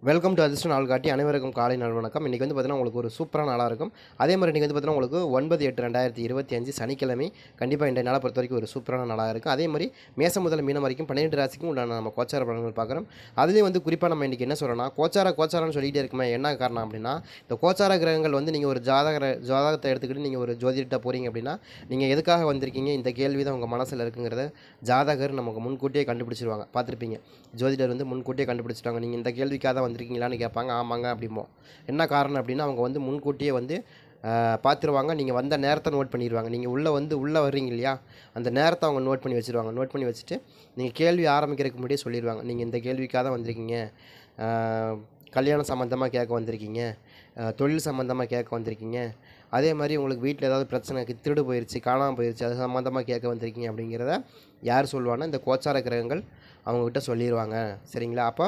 Welcome to அதிர்ஷ்ட நாள் காட்டி அனைவருக்கும் காலை நாள் வணக்கம். இன்றைக்கி வந்து பார்த்தீங்கன்னா உங்களுக்கு ஒரு சூப்பரான நாளாக இருக்கும். அதே மாதிரி இன்றைக்கி வந்து பார்த்தீங்கன்னா உங்களுக்கு 9/8/2025 சனிக்கிழமை. கண்டிப்பாக இன்றைய நாளை பொறுத்த வரைக்கும் ஒரு சூப்பரான நாளாக இருக்கும். அதே மாதிரி மேசம் முதல் மீனம் வரைக்கும் 12 ராசிக்கும் உண்டான நம்ம கோச்சார பலன்கள் பார்க்குறோம். அதுலேயும் வந்து குறிப்பாக நம்ம இன்றைக்கி என்ன சொல்கிறோம்னா கோச்சாரம்னு சொல்லிகிட்டே இருக்குமே என்ன காரணம் அப்படின்னா, இந்த கோச்சார கிரகங்கள் வந்து நீங்கள் ஒரு ஜாதகத்தை எடுத்துக்கிட்டு நீங்கள் ஒரு ஜோதிடத்தை போகிறீங்க அப்படின்னா, நீங்கள் எதுக்காக வந்திருக்கீங்க இந்த கேள்வி தான் உங்கள் மனசில் இருக்குங்கிறத ஜாதகர் நமக்கு முன்கூட்டியே கண்டுபிடிச்சிருவாங்க. பார்த்துருப்பீங்க, ஜோதிடர் வந்து முன்கூட்டியே கண்டுபிடிச்சிட்டாங்க. நீங்கள் இந்த கேள்விக்காக தான் வந்திருக்கீங்களான்னு கேட்பாங்க. ஆமாங்க அப்படிம்போம். என்ன காரணம் அப்படின்னா, அவங்க வந்து முன்கூட்டியே வந்து பார்த்துருவாங்க. நீங்கள் வந்த நேரத்தை நோட் பண்ணிடுவாங்க. நீங்கள் உள்ளே வர்றீங்க இல்லையா, அந்த நேரத்தை அவங்க நோட் பண்ணி வச்சுருவாங்க. நோட் பண்ணி வச்சுட்டு நீங்கள் கேள்வி ஆரம்பிக்கிறதுக்கு முன்னாடியே சொல்லிடுவாங்க. நீங்கள் இந்த கேள்விக்காக தான் வந்திருக்கீங்க, கல்யாணம் சம்மந்தமாக கேட்க வந்திருக்கீங்க, தொழில் சம்மந்தமாக கேட்க வந்திருக்கீங்க, அதே மாதிரி உங்களுக்கு வீட்டில் ஏதாவது பிரச்சனை திருடு போயிடுச்சு, காணாமல் போயிடுச்சு, அது சம்மந்தமாக கேட்க வந்திருக்கீங்க அப்படிங்கிறத யார் சொல்லுவாங்கன்னா, இந்த கோச்சார கிரகங்கள் அவங்கக்கிட்ட சொல்லிடுவாங்க. சரிங்களா? அப்போ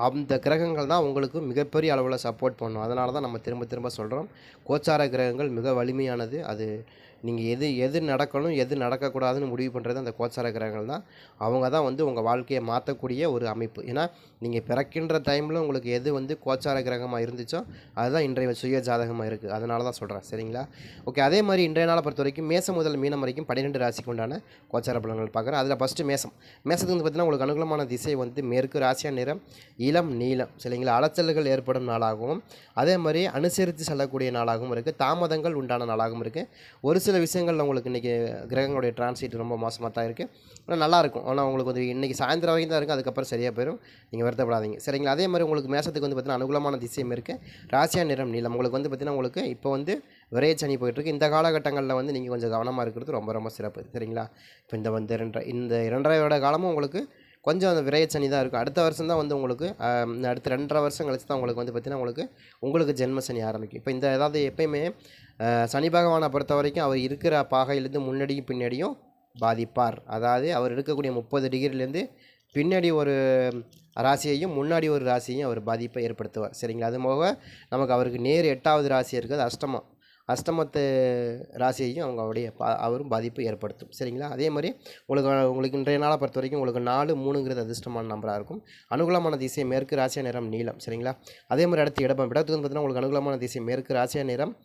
அந்த கிரகங்கள் தான் உங்களுக்கு மிகப்பெரிய அளவில் சப்போர்ட் பண்ணும். அதனால தான் நம்ம திரும்ப திரும்ப சொல்கிறோம், கோச்சார கிரகங்கள் மிக வலிமையானது. அது நீங்கள் எது நடக்கணும் எது நடக்கக்கூடாதுன்னு முடிவு பண்ணுறது அந்த கோச்சார கிரகங்கள் தான். அவங்க தான் வந்து உங்கள் வாழ்க்கையை மாற்றக்கூடிய ஒரு அமைப்பு. ஏன்னா நீங்கள் பிறக்கின்ற டைமில் உங்களுக்கு எது வந்து கோச்சார கிரகமாக இருந்துச்சோ அதுதான் இன்றைய சுய ஜாதகமாக இருக்குது. அதனால தான் சொல்கிறேன். சரிங்களா? ஓகே. அதே மாதிரி இன்றைய நாளை பொறுத்த வரைக்கும் மேசம் முதல் மீனம் வரைக்கும் 12 ராசிக்கு உண்டான கோச்சார பலன்கள் பார்க்குறேன். அதில் ஃபஸ்ட்டு மேசத்துக்கு வந்து பார்த்திங்கன்னா உங்களுக்கு அனுகூலமான திசை வந்து மேற்கு, ராசியா நிறம் இளம் நீளம். சரிங்களா? அலைச்சல்கள் ஏற்படும் நாளாகவும் அதே மாதிரி அனுசரித்து செல்லக்கூடிய நாளாகவும் இருக்குது. தாமதங்கள் உண்டான நாளாகவும் இருக்குது. ஒரு சில விஷயங்கள் உங்களுக்கு இன்றைக்கி கிரகங்களுடைய டிரான்சிட் ரொம்ப மோசமாக தான் இருக்குது. ஆனால் நல்லாயிருக்கும். ஆனால் உங்களுக்கு வந்து இன்றைக்கி சாயந்தரம் வரைக்கும் தான் இருக்குது. அதுக்கப்புறம் சரியாக போயிடும். நீங்கள் வருத்தப்படாதீங்க. சரிங்களா? அதே மாதிரி உங்களுக்கு மேசத்துக்கு வந்து பார்த்திங்கன்னா அனுகூலமான திசையும் இருக்குது. ராசியா நிறம் நீளம். உங்களுக்கு வந்து பார்த்திங்கன்னா உங்களுக்கு இப்போ வந்து விரைச்சனி போயிட்டுருக்கு. இந்த காலகட்டங்களில் வந்து நீங்கள் கொஞ்சம் கவனமாக இருக்கிறது ரொம்ப ரொம்ப சிறப்பு. சரிங்களா? இப்போ இந்த 2.5 வருட காலமும் உங்களுக்கு கொஞ்சம் அந்த விரைச்சனி தான் இருக்கும். அடுத்த வருஷம் தான் வந்து உங்களுக்கு அடுத்த 2.5 வருஷம் கழிச்சு தான் உங்களுக்கு வந்து பார்த்திங்கன்னா உங்களுக்கு ஜென்மசனி ஆரம்பிக்கும். இப்போ இந்த ஏதாவது எப்பயுமே சனி பகவானை பொறுத்த வரைக்கும் அவர் இருக்கிற பாகையிலேருந்து முன்னாடியும் பின்னாடியும் பாதிப்பார். அதாவது அவர் இருக்கக்கூடிய 30 டிகிரிலேருந்து பின்னாடி ஒரு ராசியையும் முன்னாடி ஒரு ராசியையும் அவர் பாதிப்பை ஏற்படுத்துவார். சரிங்களா? அது போக நமக்கு அவருக்கு நேர் 8வது ராசி இருக்குது, அஷ்டமத்து ராசியையும் அவரும் பாதிப்பு ஏற்படுத்தும். சரிங்களா? அதே மாதிரி உங்களுக்கு இன்றைய நாளை பொறுத்த வரைக்கும் உங்களுக்கு 4, 3ங்கிறது அதிர்ஷ்டமான நம்பராக இருக்கும். அனுகூலமான திசை மேற்கு, ராசியா நிறம் நீளம். சரிங்களா? அதே மாதிரி இடத்துக்கு வந்து பார்த்திங்கன்னா உங்களுக்கு அனுகூலமான திசை மேற்கு, ராசியா நிறம்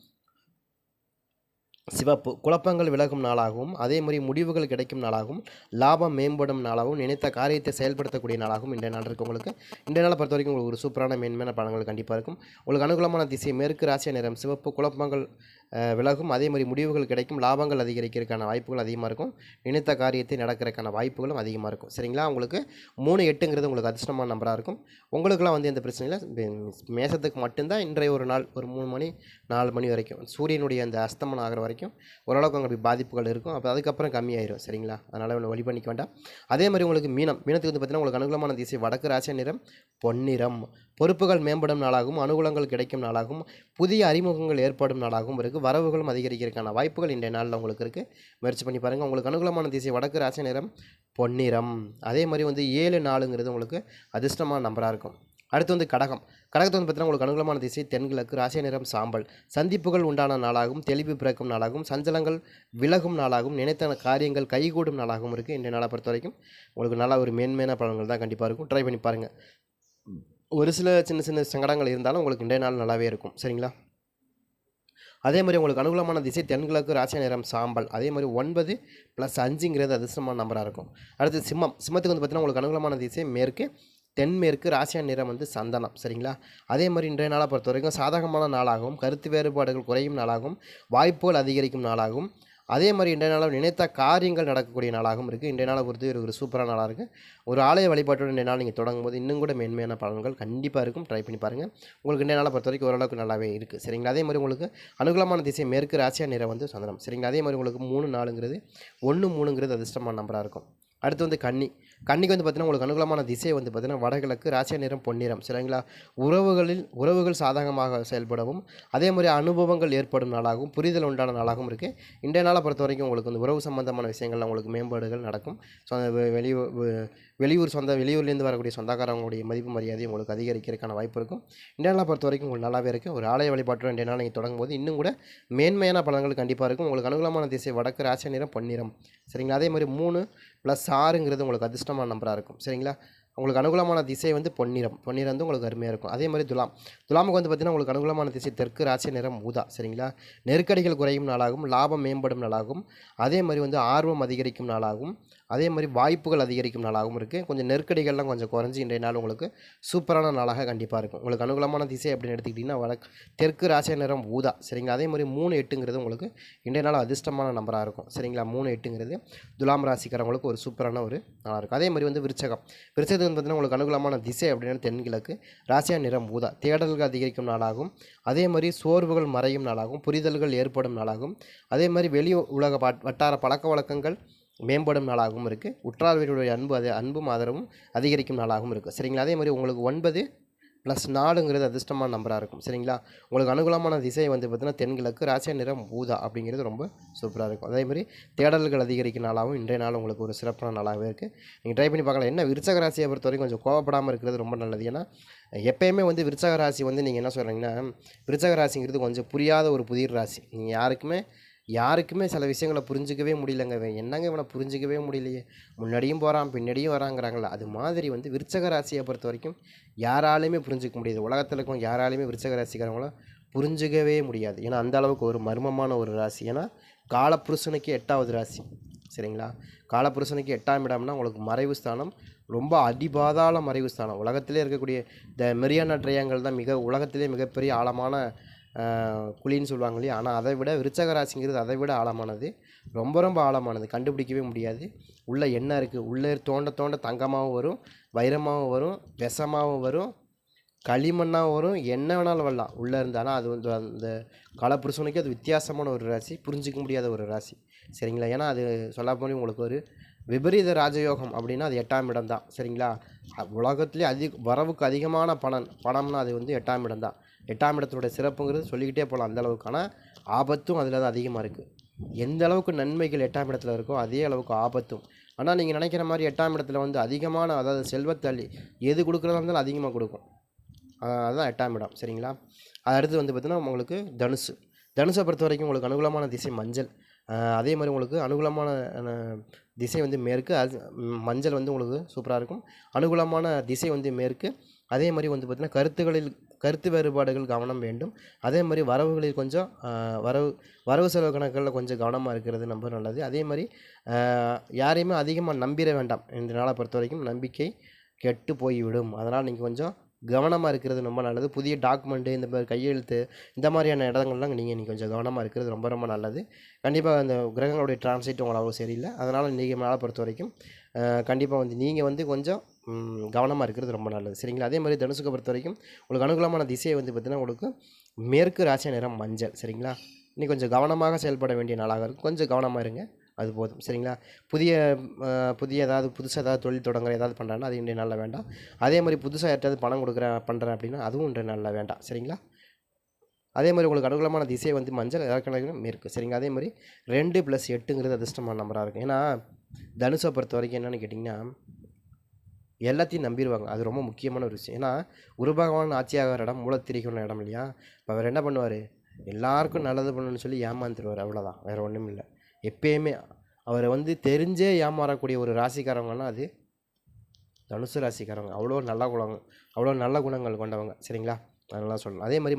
சிவப்பு. குழப்பங்கள் விலகும் நாளாகவும் அதே மாதிரி முடிவுகள் கிடைக்கும் நாளாகவும் லாபம் மேம்படும் நாளாகவும் நினைத்த காரியத்தை செயல்படுத்தக்கூடிய நாளாகவும் இன்றைய நாள் இருக்குது. உங்களுக்கு இன்றைய நாளை பொறுத்த வரைக்கும் உங்களுக்கு ஒரு சூப்பரான மேன்மையான பலன்கள் கண்டிப்பாக இருக்கும். உங்களுக்கு அனுகூலமான திசை மேற்கு, ராசியா நிறம் சிவப்பு. குழப்பங்கள் விலகும், அதே மாதிரி முடிவுகள் கிடைக்கும், லாபங்கள் அதிகரிக்கிறதுக்கான வாய்ப்புகள் அதிகமாக இருக்கும். நினைத்த காரியத்தை நடக்கிறதுக்கான வாய்ப்புகளும் அதிகமாக இருக்கும். சரிங்களா? உங்களுக்கு 3, 8ங்கிறது உங்களுக்கு அதிர்ஷ்டமான நம்பராக இருக்கும். உங்களுக்கெல்லாம் வந்து எந்த பிரச்சனையில் மேசத்துக்கு மட்டும்தான் இன்றைய ஒரு நாள் ஒரு 3 மணி 4 மணி வரைக்கும் சூரியனுடைய அந்த அஸ்தமனம் ஆகிற வரைக்கும் ஓரளவுக்கு உங்களுக்கு பாதிப்புகள் இருக்கும். அப்போ அதுக்கப்புறம் கம்மியாயிரும். சரிங்களா? அதனால் ஒன்று வழி பண்ணிக்க வேண்டாம். அதே மாதிரி உங்களுக்கு மீனத்துக்கு வந்து பார்த்திங்கன்னா உங்களுக்கு அனுகூலமான திசை வடக்கு, ராசியா நிறம் பொன்னிறம். பொறுப்புகள் மேம்படும் நாளாகவும் அனுகூலங்கள் கிடைக்கும் நாளாகவும் புதிய அறிமுகங்கள் ஏற்படும் நாளாகவும் இருக்குது. வரவுகளும் அதிகரிக்கிறதுக்கான வாய்ப்புகள் இன்றைய நாளில் உங்களுக்கு இருக்குது. முயற்சி பண்ணி பாருங்கள். உங்களுக்கு அனுகூலமான திசை வடக்கு, ராசியா நிறம் பொன்னிறம். அதே மாதிரி வந்து 7, 4ங்கிறது உங்களுக்கு அதிர்ஷ்டமான நம்பராக இருக்கும். அடுத்து வந்து கடகத்தை வந்து பார்த்தீங்கன்னா உங்களுக்கு அனுகூலமான திசை தென்கிழக்கு, ராசியா நிறம் சாம்பல். சந்திப்புகள் உண்டான நாளாகவும் தெளிவு பிறக்கும் நாளாகவும் சஞ்சலங்கள் விலகும் நாளாகவும் நினைத்த காரியங்கள் கைகூடும் நாளாகவும் இருக்குது. இன்றைய நாளை பொறுத்த வரைக்கும் உங்களுக்கு நல்லா ஒரு மேன்மையான பலன்கள் தான் கண்டிப்பாக இருக்கும். ட்ரை பண்ணி பாருங்கள். ஒரு சில சின்ன சங்கடங்கள் இருந்தாலும் உங்களுக்கு இன்றைய நாள் நல்லாவே இருக்கும். சரிங்களா? அதே மாதிரி உங்களுக்கு அனுகூலமான திசை தென்கிழக்கு, ராசியா நிறம் சாம்பல். அதே மாதிரி 9 + 5ங்கிறது அதிர்ஷ்டமான நம்பராக இருக்கும். அடுத்து சிம்மத்துக்கு வந்து பார்த்திங்கன்னா உங்களுக்கு அனுகூலமான திசை மேற்கு, தென்மேற்கு, ராசியா நிறம் வந்து சந்தனம். சரிங்களா? அதே மாதிரி இன்றைய நாளை பொறுத்த வரைக்கும் சாதகமான நாளாகவும் கருத்து வேறுபாடுகள் குறையும் நாளாகவும் வாய்ப்புகள் அதிகரிக்கும் நாளாகவும் அதே மாதிரி இன்றைய நாளில் நினைத்த காரியங்கள் நடக்கக்கூடிய நாளாகவும் இருக்குது. இன்றைய நாளை பொறுத்து ஒரு சூப்பரான நாளாக இருக்குது. ஒரு ஆலய வழிபாட்டோடு இன்றைய நாள் நீங்கள் தொடங்கும் போது இன்னும் கூட மேன்மையான பலன்கள் கண்டிப்பாக இருக்கும். ட்ரை பண்ணி பாருங்கள். உங்களுக்கு இன்றைய நாளை பொறுத்த வரைக்கும் ஓரளவுக்கு நல்லாவே இருக்குது. சரிங்களா? அதே மாதிரி உங்களுக்கு அனுகூலமான திசை மேற்கு, ராசியா நிறம் வந்து சந்தனம். சரிங்களா? அதே மாதிரி உங்களுக்கு 3, 4ங்கிறது 1, 3ங்கிறது அதிர்ஷ்டமான நம்பராக இருக்கும். அடுத்து வந்து கன்னிக்கு வந்து பார்த்திங்கன்னா உங்களுக்கு அனுகூலமான திசை வந்து பார்த்திங்கன்னா வடகிழக்கு, ராசியா நிறம் பொன்னிறம். சரிங்களா? உறவுகள் சாதகமாக செயல்படவும் அதே மாதிரி அனுபவங்கள் ஏற்படும் நாளாகவும் புரிதல் உண்டான நாளாகவும் இருக்குது. இன்றைய நாளை பொறுத்த வரைக்கும் உங்களுக்கு வந்து உறவு சம்பந்தமான விஷயங்கள்ல உங்களுக்கு மேம்பாடுகள் நடக்கும். வெளியூர்லேருந்து வரக்கூடிய சொந்தக்காரங்களுடைய மதிப்பு மரியாதை உங்களுக்கு அதிகரிக்கிறதுக்கான வாய்ப்பு இருக்கும். இன்றைய நாளை பொறுத்த வரைக்கும் உங்களுக்கு நல்லாவே இருக்குது. ஒரு ஆலய வழிபாட்டோடு இன்றைய நாள் நீங்கள் தொடங்கும் போது இன்னும் கூட மேன்மையான பலன்கள் கண்டிப்பாக இருக்கும். உங்களுக்கு அனுகூலமான திசை வடக்கு, ராசியா நிறம் பொன்னிறம். சரிங்களா? அதே மாதிரி 3 + 6ங்கிறது உங்களுக்கு அதிர்ஷ்டமான நம்பராக இருக்கும். சரிங்களா? உங்களுக்கு அனுகூலமான திசை வந்து பொன்னிறம் வந்து உங்களுக்கு அருமையாக இருக்கும். அதே மாதிரி துலாமுக்கு வந்து பார்த்திங்கன்னா உங்களுக்கு அனுகூலமான திசை தெற்கு, ராசி நிறம் ஊதா. சரிங்களா? நெருக்கடிகள் குறையும் நாளாகும், லாபம் மேம்படும் நாளாகும், அதே மாதிரி வந்து ஆர்வம் அதிகரிக்கும் நாளாகும், அதே மாதிரி வாய்ப்புகள் அதிகரிக்கும் நாளாகவும் இருக்குது. கொஞ்சம் நெருக்கடிகள்லாம் கொஞ்சம் குறைஞ்சி இன்றைய நாள் உங்களுக்கு சூப்பரான நாளாக கண்டிப்பாக இருக்கும். உங்களுக்கு அனுகூலமான திசை அப்படின்னு எடுத்துக்கிட்டிங்கன்னா தெற்கு, ராசி நிறம் ஊதா. சரிங்களா? அதே மாதிரி 3-8ங்கிறது உங்களுக்கு இன்றைய நாள் அதிர்ஷ்டமான நம்பராக இருக்கும். சரிங்களா? 3-8ங்கிறது துலாம் ராசிக்காரங்களுக்கு ஒரு சூப்பரான ஒரு நாளாக இருக்கும். அதே மாதிரி வந்து விருச்சகத்துக்கு வந்து பார்த்திங்கன்னா உங்களுக்கு அனுகூலமான திசை அப்படின்னா தென்கிழக்கு, ராசியா நிறம் ஊதா. தேடல்கள் அதிகரிக்கும் நாளாகும், அதே மாதிரி சோர்வுகள் மறையும் நாளாகும், புரிதல்கள் ஏற்படும் நாளாகும், அதே மாதிரி வெளி உலக வட்டார பழக்க வழக்கங்கள் மேம்படும் நாளாகவும் இருக்குது. உற்றார் வீடுடைய அன்பும் ஆதரவும் அதிகரிக்கும் நாளாகவும் இருக்குது. சரிங்களா? அதே மாதிரி உங்களுக்கு 9+4ங்கிறது அதிர்ஷ்டமான நம்பராக இருக்கும். சரிங்களா? உங்களுக்கு அனுகூலமான திசை வந்து பார்த்திங்கன்னா தென்கிழக்கு, ராசியா நிறம் ஊதா அப்படிங்கிறது ரொம்ப சூப்பராக இருக்கும். அதே மாதிரி தேடல்கள் அதிகரிக்கும் நாளாகவும் இன்றைய நாள் உங்களுக்கு ஒரு சிறப்பான நாளாகவே இருக்குது. நீங்கள் ட்ரை பண்ணி பார்க்கலாம். என்ன விருச்சக ராசியை பொறுத்த வரைக்கும் கொஞ்சம் கோவப்படாமல் இருக்கிறது ரொம்ப நல்லது. ஏன்னா எப்போயுமே வந்து விருச்சக ராசி வந்து நீங்கள் என்ன சொல்கிறீங்கன்னா விருச்சக ராசிங்கிறது கொஞ்சம் புரியாத ஒரு புதிர் ராசி. நீங்கள் யாருக்குமே சில விஷயங்களை புரிஞ்சிக்கவே முடியலங்க. என்னங்க இவனை புரிஞ்சிக்கவே முடியலையே, முன்னாடியும் போகிறான் பின்னாடியும் வராங்கிறாங்கள. அது மாதிரி வந்து விருச்சக ராசியை பொறுத்த வரைக்கும் யாராலையுமே புரிஞ்சிக்க முடியாது. உலகத்தில் இருக்கும் யாராலையுமே விருச்சக ராசிக்காரங்கள புரிஞ்சிக்கவே முடியாது. ஏன்னா அந்த அளவுக்கு ஒரு மர்மமான ஒரு ராசி. ஏன்னா காலப்புருஷனுக்கு 8வது ராசி. சரிங்களா? காலப்புருஷனுக்கு 8ஆம் இடம்னா உங்களுக்கு மறைவு ஸ்தானம், ரொம்ப அடிபாதாள மறைவு ஸ்தானம். உலகத்திலே இருக்கக்கூடிய இந்த மெரியானா ட்ரையாங்கல் தான் உலகத்திலே மிகப்பெரிய ஆழமான குழின்னு சொல்லுவாங்க இல்லையா? ஆனால் அதை விட விருச்சக ராசிங்கிறது அதை விட ஆழமானது, ரொம்ப ஆழமானது, கண்டுபிடிக்கவே முடியாது. உள்ளே என்ன இருக்குது, உள்ளே தோண்ட தங்கமாகவும் வரும், வைரமாகவும் வரும், விஷமாகவும் வரும், களிமண்ணாகவும் வரும், என்ன வேணாலும் வரலாம் உள்ளே இருந்து. ஆனால் அது வந்து அந்த காலப்புருஷனுக்கு அது வித்தியாசமான ஒரு ராசி, புரிஞ்சிக்க முடியாத ஒரு ராசி. சரிங்களா? ஏன்னா அது சொல்லப்போனால் உங்களுக்கு ஒரு விபரீத ராஜயோகம் அப்படின்னா அது 8ஆம் இடம் தான். சரிங்களா? உலகத்துலேயே வரவுக்கு அதிகமான பணம்னா அது வந்து 8ஆம் இடம் தான். 8ஆம் இடத்தினுடைய சிறப்புங்கிறது சொல்லிக்கிட்டே போகலாம் அந்தளவுக்கு. ஆனால் ஆபத்தும் அதில் தான் அதிகமாக இருக்குது. எந்த அளவுக்கு நன்மைகள் 8ஆம் இடத்துல இருக்கோ அதே அளவுக்கு ஆபத்தும். ஆனால் நீங்கள் நினைக்கிற மாதிரி 8ஆம் இடத்துல வந்து அதிகமான, அதாவது செல்வத்தள்ளி எது கொடுக்குறதா இருந்தாலும் அதிகமாக கொடுக்கும். அதுதான் 8ஆம் இடம். சரிங்களா? அடுத்து வந்து பார்த்திங்கன்னா உங்களுக்கு தனுசை பொறுத்த வரைக்கும் உங்களுக்கு அனுகூலமான திசை மஞ்சள். அதே மாதிரி உங்களுக்கு அனுகூலமான திசை வந்து மேற்கு. அது மஞ்சள் வந்து உங்களுக்கு சூப்பராக இருக்கும். அனுகூலமான திசை வந்து மேற்கு. அதே மாதிரி வந்து பார்த்திங்கன்னா கருத்து வேறுபாடுகள் கவனம் வேண்டும். அதே மாதிரி வரவுகளில் கொஞ்சம் வரவு செலவு கணக்குகளில் கொஞ்சம் கவனமாக இருக்கிறது ரொம்ப நல்லது. அதே மாதிரி யாரையுமே அதிகமாக நம்பிட வேண்டாம். இந்த நாளை பொறுத்த வரைக்கும் நம்பிக்கை கெட்டு போய்விடும். அதனால் நீங்கள் கொஞ்சம் கவனமாக இருக்கிறது ரொம்ப நல்லது. புதிய டாக்குமெண்ட்டு, இந்த மாதிரி கையெழுத்து, இந்த மாதிரியான இடங்கள்லாம் நீங்கள் கொஞ்சம் கவனமாக இருக்கிறது ரொம்ப நல்லது. கண்டிப்பாக அந்த கிரகங்களுடைய டிரான்சிட் உங்களை அவ்வளோ சரியில்லை. அதனால் நீங்கள் நாளை பொறுத்த வரைக்கும் கண்டிப்பாக வந்து நீங்கள் வந்து கொஞ்சம் கவனமாக இருக்கிறது ரொம்ப நல்லது. சரிங்களா? அதே மாதிரி தனுசுக்கு பொறுத்த வரைக்கும் உங்களுக்கு அனுகூலமான திசையை வந்து பார்த்திங்கன்னா உங்களுக்கு மேற்கு, ராசி நிறம் மஞ்சள். சரிங்களா? இன்னும் கொஞ்சம் கவனமாக செயல்பட வேண்டிய நாளாக இருக்கும். கொஞ்சம் கவனமாக இருங்க, அது போதும். சரிங்களா? புதுசாக ஏதாவது தொழில் தொடங்குற ஏதாவது பண்ணுறாங்கன்னா அது இன்றைய நாளில் வேண்டாம். அதே மாதிரி புதுசாக யார்ட்டாவது பணம் பண்ணுறேன் அப்படின்னா அதுவும் இன்றைய நாளில் வேண்டாம். சரிங்களா? அதே மாதிரி உங்களுக்கு அனுகூலமான திசை வந்து மஞ்சள், ஏற்கனவே மேற்கு. சரிங்களா? அதே மாதிரி 2+8ங்கிறது அதிர்ஷ்டமான நம்பராக இருக்கும். ஏன்னா தனுசை பொறுத்த வரைக்கும் என்னென்னு கேட்டிங்கன்னா எல்லாத்தையும் நம்பிடுவாங்க. அது ரொம்ப முக்கியமான ஒரு விஷயம். ஏன்னா குரு பகவான் ஆட்சியாகிற இடம் மூலத்திரிக்கான இடம் இல்லையா? இப்போ அவர் என்ன பண்ணுவார், எல்லாருக்கும் நல்லது பண்ணணும்னு சொல்லி ஏமாந்துருவார். அவ்வளோதான், வேறு ஒன்றும் இல்லை. எப்பயுமே அவரை வந்து தெரிஞ்சே ஏமாறக்கூடிய ஒரு ராசிக்காரங்கன்னா அது தனுசு ராசிக்காரங்க. அவ்வளோ நல்ல குணங்கள் கொண்டவங்க. சரிங்களா? அதெல்லாம் சொல்லலாம். அதே மாதிரி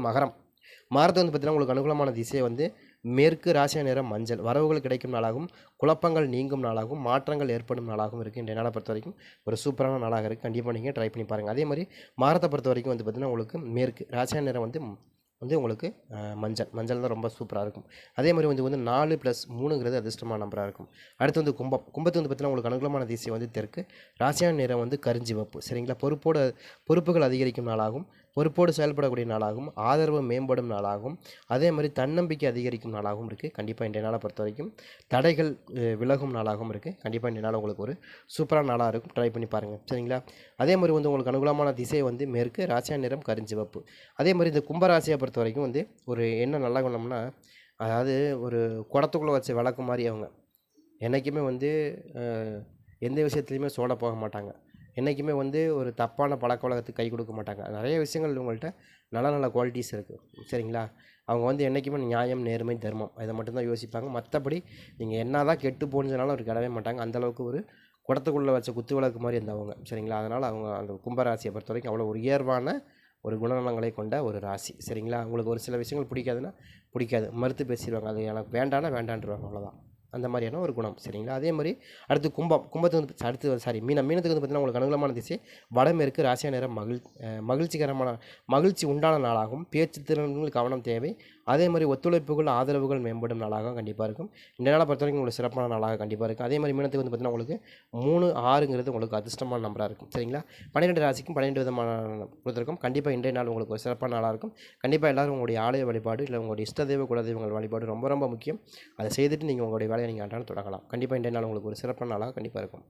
மகரத்தை வந்து பார்த்திங்கன்னா உங்களுக்கு அனுகூலமான திசையை வந்து மேற்கு, ராசியா நிறம் மஞ்சள். வரவுகள் கிடைக்கும் நாளாகவும், குழப்பங்கள் நீங்கும் நாளாகவும், மாற்றங்கள் ஏற்படும் நாளாகவும் இருக்குது. இன்றைய நாளை பொறுத்த வரைக்கும் ஒரு சூப்பரான நாளாக இருக்குது. கண்டிப்பாக நீங்கள் ட்ரை பண்ணி பாருங்கள். அதே மாதிரி மகரத்தை பொறுத்த வரைக்கும் வந்து பார்த்திங்கன்னா உங்களுக்கு மேற்கு, ராசியா நிறம் வந்து உங்களுக்கு மஞ்சள் தான் ரொம்ப சூப்பராக இருக்கும். அதே மாதிரி வந்து 4+3ங்கிறது அதிர்ஷ்டமான நம்பராக இருக்கும். அடுத்து வந்து கும்பத்து வந்து பார்த்திங்கன்னா உங்களுக்கு அனுகூலமான திசை வந்து தெற்கு, ராசியான நிறம் வந்து கருஞ்சிவப்பு. சரிங்களா? பொறுப்புகள் அதிகரிக்கும் நாளாகும், பொறுப்போடு செயல்படக்கூடிய நாளாகும், ஆதரவு மேம்படும் நாளாகும், அதே மாதிரி தன்னம்பிக்கை அதிகரிக்கும் நாளாகவும் இருக்குது. கண்டிப்பாக இன்றைய நாளை பொறுத்த வரைக்கும் தடைகள் விலகும் நாளாகவும் இருக்குது. கண்டிப்பாக இன்றைய நாள் உங்களுக்கு ஒரு சூப்பரான நாளாக இருக்கும். ட்ரை பண்ணி பாருங்கள். சரிங்களா? அதே மாதிரி வந்து உங்களுக்கு அனுகூலமான திசை வந்து மேற்கு, ராசியா நிறம் கருஞ்சிவப்பு. அதே மாதிரி இந்த கும்பராசியை பொறுத்த வரைக்கும் வந்து ஒரு என்ன நல்லா குணம்னா, அதாவது ஒரு குடத்துக்குள்ளே வச்ச விளக்கு மாதிரி அவங்க என்றைக்குமே வந்து எந்த விஷயத்துலையுமே சோட போக மாட்டாங்க. என்றைக்குமே வந்து ஒரு தப்பான பழக்க வழக்கத்துக்கு கை கொடுக்க மாட்டாங்க. நிறைய விஷயங்கள் உங்கள்கிட்ட நல்ல குவாலிட்டிஸ் இருக்குது. சரிங்களா? அவங்க வந்து என்றைக்குமே நியாயம், நேர்மை, தர்மம் இதை மட்டும்தான் யோசிப்பாங்க. மற்றபடி நீங்கள் என்ன தான் கெட்டு போனிச்சனாலும் அவர் கிடவே மாட்டாங்க. அந்தளவுக்கு ஒரு குடத்துக்குள்ளே வச்ச குத்து விளக்கு மாதிரி இருந்தவங்க சரிங்களா. அதனால் அவங்க அந்த கும்பராசியை பொறுத்த வரைக்கும் அவ்வளோ ஒரு உயர்வான ஒரு குணநலங்களை கொண்ட ஒரு ராசி சரிங்களா. உங்களுக்கு ஒரு சில விஷயங்கள் பிடிக்காதுன்னா பிடிக்காது, மறுத்து பேசிடுவாங்க, அது எனக்கு வேண்டான்னா வேண்டான்றுவாங்க, அவ்வளோதான். அந்த மாதிரியான ஒரு குணம் சரிங்களா. அதே மாதிரி அடுத்து கும்பத்துக்கு வந்து அடுத்து மீனத்துக்கு வந்து பார்த்திங்கன்னா உங்களுக்கு அனுகூலமான திசை வடமேற்கு, ராசியா நேரம் மகிழ்ச்சிகரமான மகிழ்ச்சி உண்டான நாளாகும். பேச்சு திறன்கள் கவனம் தேவை. அதே மாதிரி ஒத்துழைப்புகள் ஆதரவுகள் மேம்படும் நாளாக கண்டிப்பாக இருக்கும். இந்த நாளை பொறுத்த வரைக்கும் உங்களுக்கு சிறப்பான நாளாக கண்டிப்பாக இருக்கும். அதே மாதிரி மீனத்துக்கு வந்து பார்த்திங்கன்னா உங்களுக்கு 3, 6ங்கிறது உங்களுக்கு அதிர்ஷ்டமான நம்பராக இருக்கும் சரிங்களா. 12 ராசிக்கும் 12 விதமான கொடுத்துருக்கும். கண்டிப்பாக இன்றைய நாள் உங்களுக்கு ஒரு சிறப்பான நாளாக இருக்கும். கண்டிப்பாக எல்லோரும் உங்களுடைய ஆலய வழிபாடு இல்லை உங்களுடைய இஷ்ட தெய்வ குலதெய்வங்கள் வழிபாடு ரொம்ப ரொம்ப முக்கியம். அதை செய்துட்டு நீங்கள் உங்களுடைய வேலையை நீங்கள் அன்றாடம் தொடங்கலாம். கண்டிப்பாக இன்றைய நாள் உங்களுக்கு ஒரு சிறப்பான நாளாக கண்டிப்பாக இருக்கும்.